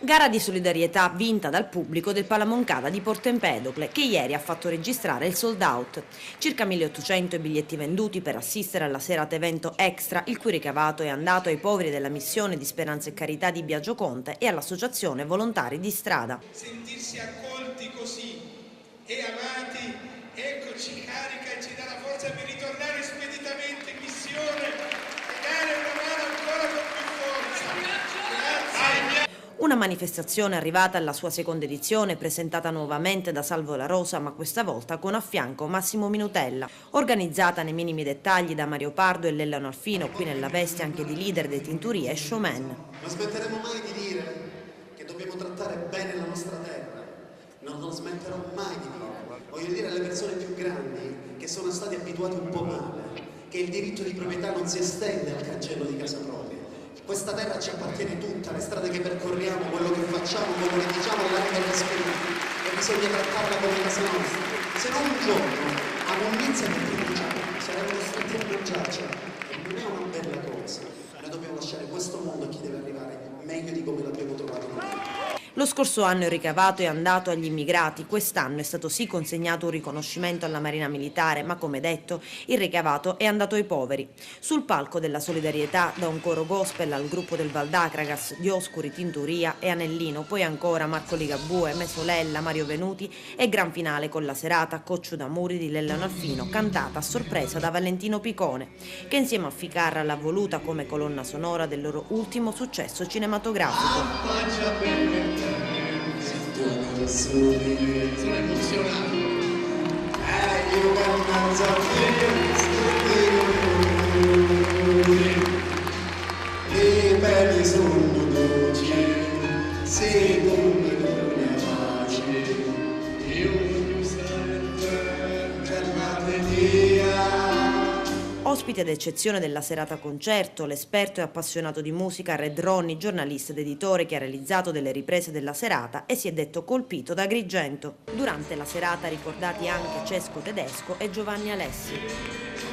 Gara di solidarietà vinta dal pubblico del Palamoncada di Porto Empedocle, che ieri ha fatto registrare il sold out. Circa 1800 i biglietti venduti per assistere alla serata evento extra, il cui ricavato è andato ai poveri della missione di Speranza e Carità di Biagio Conte e all'associazione Volontari di Strada. Sentirsi accolti così e amati, eccoci carica e ci dà la forza per ritornare speditamente in missione e dare una mano ancora con più forza. Grazie. Una manifestazione arrivata alla sua seconda edizione, presentata nuovamente da Salvo La Rosa, ma questa volta con a fianco Massimo Minutella. Organizzata nei minimi dettagli da Mario Pardo e Lellano Alfino, qui nella veste anche di leader dei Tintoria e showman. Non smetteremo mai di dire che dobbiamo trattare bene la nostra terra. Non lo smetterò mai di dire. Voglio dire alle persone più grandi che sono stati abituati un po' male, che il diritto di proprietà non si estende al cancello di casa propria. Questa terra ci appartiene tutta, le strade che percorriamo, quello che facciamo, quello che diciamo, l'aria che respiriamo, e bisogna trattarla come casa nostra. Se no un giorno, a monnezza che produciamo, saremo costretti a mangiarcela, e non è una bella cosa. Noi dobbiamo lasciare questo mondo a chi deve arrivare meglio di come l'abbiamo trovato noi. Lo scorso anno il ricavato è andato agli immigrati, quest'anno è stato sì consegnato un riconoscimento alla Marina Militare, ma come detto il ricavato è andato ai poveri. Sul palco della solidarietà, da un coro gospel al gruppo del Valdacragas, Dioscuri, Tintoria e Anellino, poi ancora Marco Ligabue, Mesolella, Mario Venuti e gran finale con la serata Coccio da Muri di Lellano Alfino, cantata a sorpresa da Valentino Picone, che insieme a Ficarra l'ha voluta come colonna sonora del loro ultimo successo cinematografico. Sono emozionato. Le belli sono dolci, se come una pace, io voglio stare per la via. Ospite d'eccezione della serata concerto, l'esperto e appassionato di musica Red Ronnie, giornalista ed editore che ha realizzato delle riprese della serata e si è detto colpito da Agrigento. Durante la serata ricordati anche Cesco Tedesco e Giovanni Alessi.